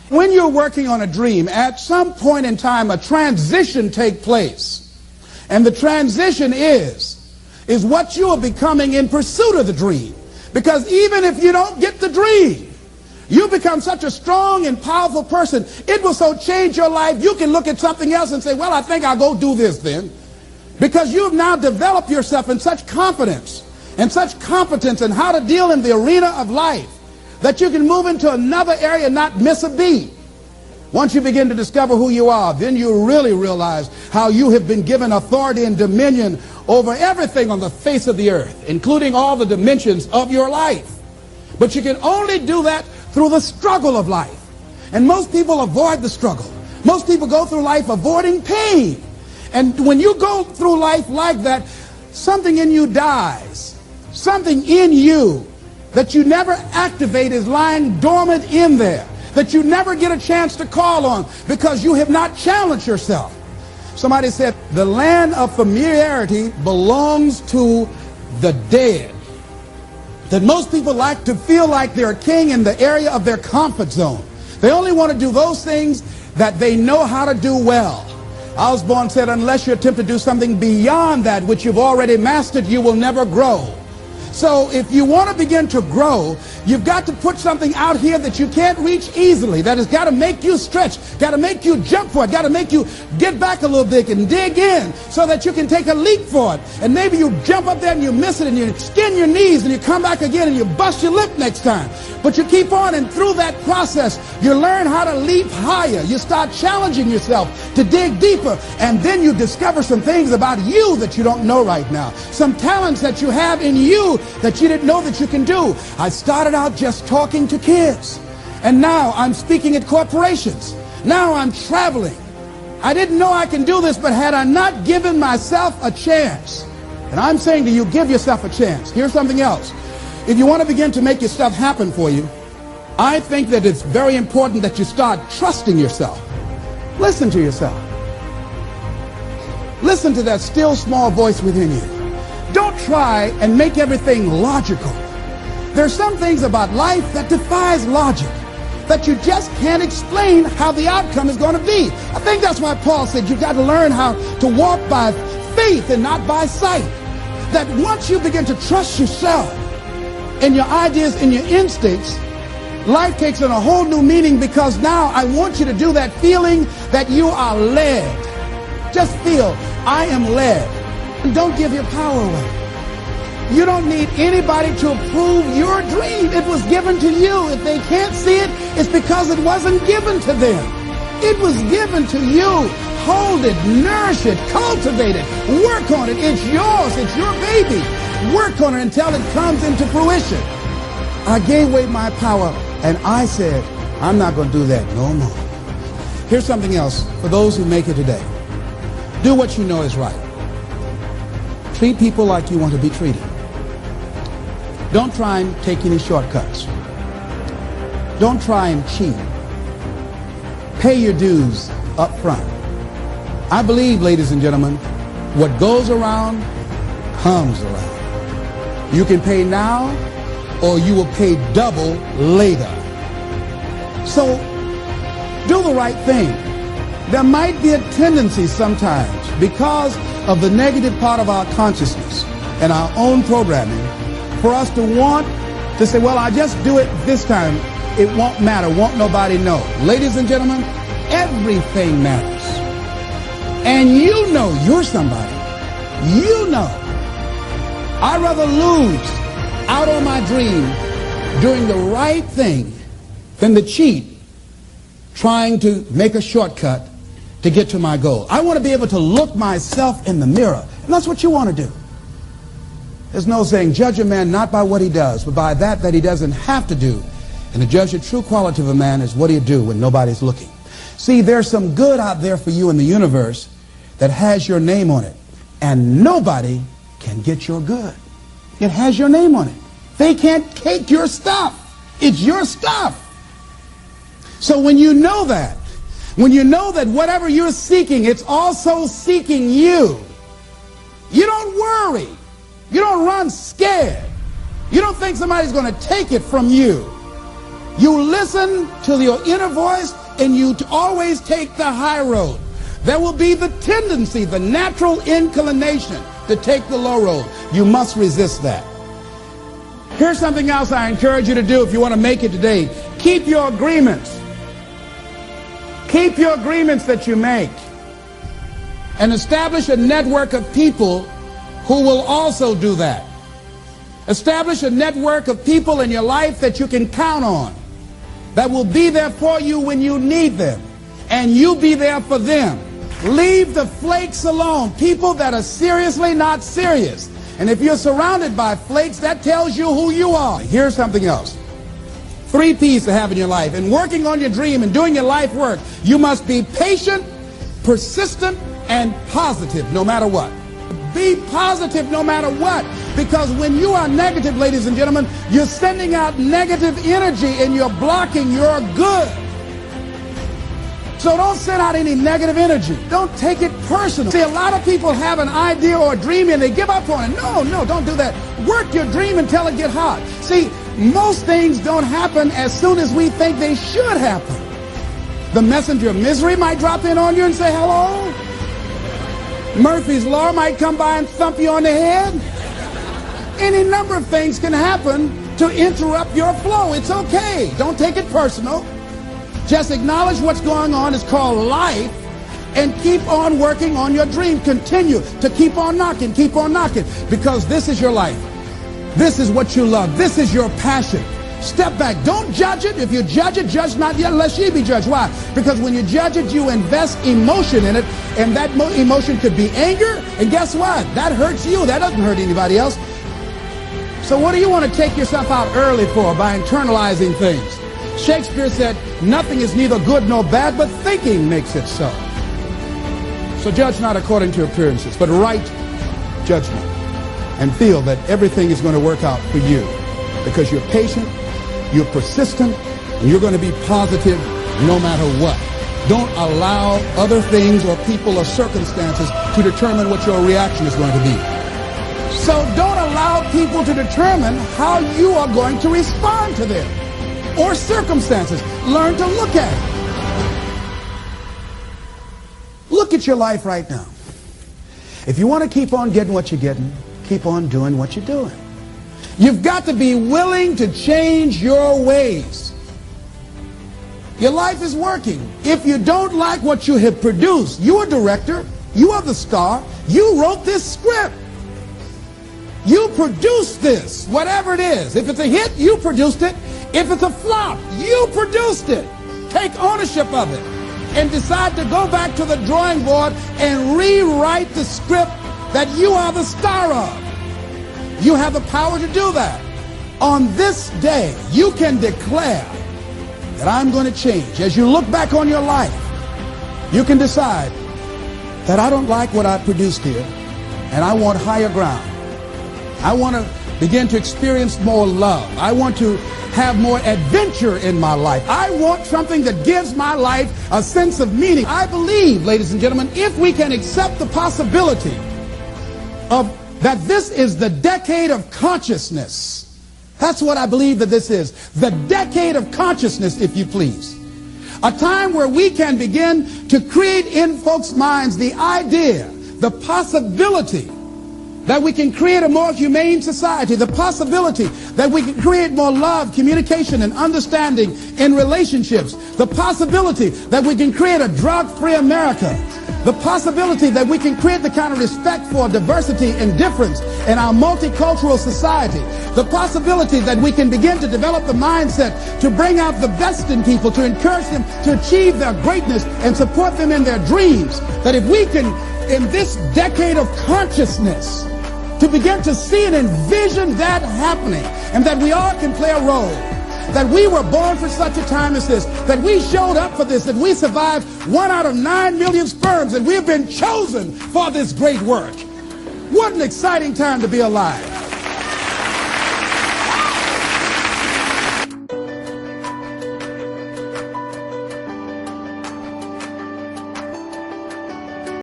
When you're working on a dream, at some point in time, a transition takes place. And the transition is what you are becoming in pursuit of the dream. Because even if you don't get the dream, you become such a strong and powerful person. It will so change your life, you can look at something else and say, well, I think I'll go do this then. Because you have now developed yourself in such confidence and such competence in how to deal in the arena of life that you can move into another area and not miss a beat. Once you begin to discover who you are, then you really realize how you have been given authority and dominion over everything on the face of the earth, including all the dimensions of your life. But you can only do that through the struggle of life. And most people avoid the struggle. Most people go through life avoiding pain. And when you go through life like that, something in you dies. Something in you that you never activate is lying dormant in there, that you never get a chance to call on because you have not challenged yourself. Somebody said the land of familiarity belongs to the dead. That most people like to feel like they're a king in the area of their comfort zone. They only want to do those things that they know how to do well. Osborne said, unless you attempt to do something beyond that which you've already mastered, you will never grow. So if you want to begin to grow, you've got to put something out here that you can't reach easily, that has got to make you stretch, got to make you jump for it, got to make you get back a little bit and dig in so that you can take a leap for it. And maybe you jump up there and you miss it and you skin your knees and you come back again and you bust your lip next time. But you keep on, and through that process, you learn how to leap higher. You start challenging yourself to dig deeper, and then you discover some things about you that you don't know right now. Some talents that you have in you that you didn't know that you can do. I started out just talking to kids, and now I'm speaking at corporations. Now I'm traveling. I didn't know I can do this, but had I not given myself a chance, and I'm saying to you, give yourself a chance. Here's something else. If you want to begin to make your stuff happen for you, I think that it's very important that you start trusting yourself. Listen to yourself. Listen to that still small voice within you. Don't try and make everything logical. There are some things about life that defies logic, that you just can't explain how the outcome is going to be. I think that's why Paul said you've got to learn how to walk by faith and not by sight. That once you begin to trust yourself and your ideas and your instincts, life takes on a whole new meaning, because now I want you to do that feeling that you are led. Just feel, I am led. And don't give your power away. You don't need anybody to approve your dream. It was given to you. If they can't see it, it's because it wasn't given to them. It was given to you. Hold it, nourish it, cultivate it, work on it. It's yours. It's your baby. Work on it until it comes into fruition. I gave away my power, and I said, I'm not going to do that no more. Here's something else for those who make it today. Do what you know is right. Treat people like you want to be treated. Don't try and take any shortcuts. Don't try and cheat. Pay your dues up front. I believe, ladies and gentlemen, what goes around comes around. You can pay now, or you will pay double later. So do the right thing. There might be a tendency sometimes, because of the negative part of our consciousness and our own programming, for us to want to say, well, I'll just do it this time. It won't matter. Won't nobody know. Ladies and gentlemen, everything matters. And you know you're somebody. You know. I'd rather lose out on my dream doing the right thing than to cheat trying to make a shortcut to get to my goal. I want to be able to look myself in the mirror. And that's what you want to do. There's no saying, judge a man not by what he does, but by that he doesn't have to do. And to judge the true quality of a man is what he'll do when nobody's looking. See, there's some good out there for you in the universe that has your name on it. And nobody can get your good. It has your name on it. They can't take your stuff. It's your stuff. So when you know that, when you know that whatever you're seeking, it's also seeking you, you don't worry. You don't run scared. You don't think somebody's going to take it from you. You listen to your inner voice and you always take the high road. There will be the tendency, the natural inclination to take the low road. You must resist that. Here's something else I encourage you to do if you want to make it today. Keep your agreements. Keep your agreements that you make. And establish a network of people who will also do that. Establish a network of people in your life that you can count on, that will be there for you when you need them, and you be there for them. Leave the flakes alone, people that are seriously not serious. And if you're surrounded by flakes, that tells you who you are. Here's something else. 3 P's to have in your life. In working on your dream and doing your life work, you must be patient, persistent, and positive no matter what. Be positive no matter what. Because when you are negative, ladies and gentlemen, you're sending out negative energy and you're blocking your good. So don't send out any negative energy. Don't take it personal. See, a lot of people have an idea or a dream and they give up on it. No, don't do that. Work your dream until it gets hot. See, most things don't happen as soon as we think they should happen. The messenger of misery might drop in on you and say hello. Murphy's Law might come by and thump you on the head. Any number of things can happen to interrupt your flow. It's okay. Don't take it personal. Just acknowledge what's going on. It's called life. And keep on working on your dream. Continue to keep on knocking, because this is your life. This is what you love. This is your passion. Step back. Don't judge it. If you judge it, judge not yet, lest ye be judged. Why? Because when you judge it, you invest emotion in it, and that emotion could be anger. And guess what? That hurts you. That doesn't hurt anybody else. So what do you want to take yourself out early for by internalizing things? Shakespeare said, nothing is neither good nor bad, but thinking makes it so. So judge not according to appearances, but right judgment, and feel that everything is going to work out for you because you're patient, you're persistent, and you're going to be positive no matter what. Don't allow other things or people or circumstances to determine what your reaction is going to be. So don't allow people to determine how you are going to respond to them or circumstances. Learn to look at it. Look at your life right now. If you want to keep on getting what you're getting, keep on doing what you're doing. You've got to be willing to change your ways. Your life is working. If you don't like what you have produced, you're a director, you are the star, you wrote this script. You produced this, whatever it is. If it's a hit, you produced it. If it's a flop, you produced it. Take ownership of it and decide to go back to the drawing board and rewrite the script that you are the star of. You have the power to do that. On this day, you can declare that I'm going to change. As you look back on your life, you can decide that I don't like what I produced here, and I want higher ground. I want to begin to experience more love. I want to have more adventure in my life. I want something that gives my life a sense of meaning. I believe, ladies and gentlemen, if we can accept the possibility of that this is the decade of consciousness. That's what I believe that this is. The decade of consciousness, if you please. A time where we can begin to create in folks' minds the idea, the possibility that we can create a more humane society, the possibility that we can create more love, communication, and understanding in relationships, the possibility that we can create a drug-free America, the possibility that we can create the kind of respect for diversity and difference in our multicultural society, the possibility that we can begin to develop the mindset to bring out the best in people, to encourage them to achieve their greatness and support them in their dreams, that if we can, in this decade of consciousness, to begin to see and envision that happening, and that we all can play a role, that we were born for such a time as this, that we showed up for this, that we survived 1 out of 9 million sperms, and we have been chosen for this great work. What an exciting time to be alive.